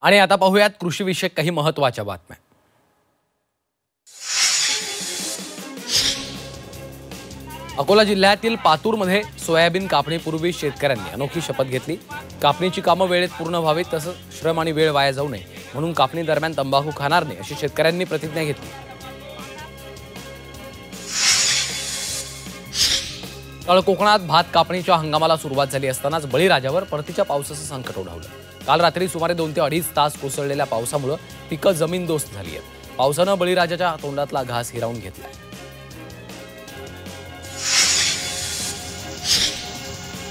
आणि आता पाहूयात कृषीविषयक काही महत्त्वाच्या बातम्या। अकोला जिल्ह्यातील पातूरमध्ये सोयाबीन कापणीपूर्वी शेतकऱ्यांनी अनोखी शपथ घेतली। कापणीची कामं वेळेत पूर्ण व्हावीत, तसंच श्रम आणि वेळ वाया जाऊ नये म्हणून कापणी दरम्यान तंबाखू खाणार नाही अशी शेतकऱ्यांनी प्रतिज्ञा घेतली। काल कोकणात भात कापणीच्या हंगामाला सुरुवात झाली असतानाच बळीराजावर परतीच्या पावसाचं संकट ओढवलं। काल रात्री सुमारे 2 ते 2.5 तास कोसळलेल्या पावसामुळे पिकं जमीनदोस्त झाली आहेत। पावसानं बळीराजाच्या तोंडातला घास हिरावून घेतला।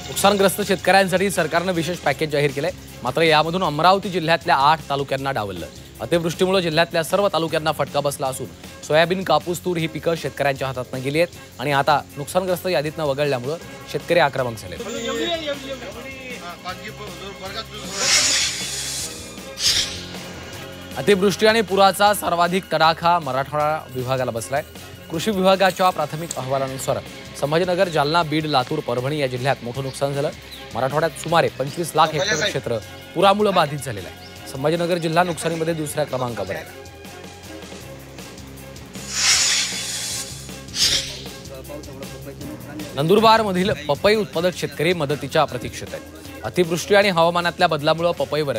नुकसानग्रस्त शेतकऱ्यांसाठी सरकारनं विशेष पॅकेज जाहीर केलंय। मात्र यामधून अमरावती जिल्ह्यातल्या 8 तालुक्यांना डावललं। अतिवृष्टीमुळे जिल्ह्यातल्या सर्व तालुक्यांना फटका बसला असून सोयाबीन, कापूस, तूर ही पिकं शेतकऱ्यांच्या हातातून गेली आहेत आणि आता नुकसानग्रस्त यादीतनं वगळल्यामुळे शेतकरी आक्रमक झाले। अतिवृष्टी आणि पुराचा सर्वाधिक तडाखा मराठवाडा विभागाला बसलाय। कृषी विभागाच्या प्राथमिक अहवालानुसार संभाजीनगर, जालना, बीड, लातूर, परभणी या जिल्ह्यात मोठं नुकसान झालं। मराठवाड्यात सुमारे 25 लाख हेक्टर क्षेत्र पुरामुळे बाधित झालेलं आहे। संभाजीनगर जिल्हा नुकसानीमध्ये दुसऱ्या क्रमांकावर आहे। नंदुरबारमधील पपई उत्पादक शेतकरी मदतीच्या प्रतीक्षेत आहेत। अतिवृष्टी आणि हवामानातल्या बदलामुळे पपईवर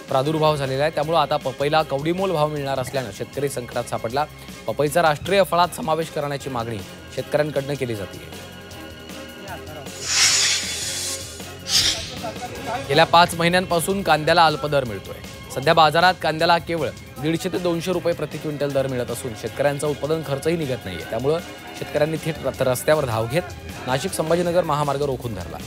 प्रादुर्भाव झालेला आहे, त्यामुळे आता पपईला कवडीमोल भाव मिळणार असल्यानं शेतकरी संकटात सापडला। पपईचा राष्ट्रीय फळात समावेश करण्याची मागणी शेतकऱ्यांकडून केली जाते। गेल्या 5 महिन्यांपासून कांद्याला अल्पदर मिळतोय। सध्या बाजारात कांद्याला केवळ 150 ते 200 रुपये प्रति क्विंटल दर मिळत असून शेतकऱ्यांचा उत्पादन खर्चही निघत नाहीये। त्यामुळे शेतकऱ्यांनी थेट रस्त्यावर धाव घेत नाशिक संभाजीनगर महामार्ग रोखून धरला।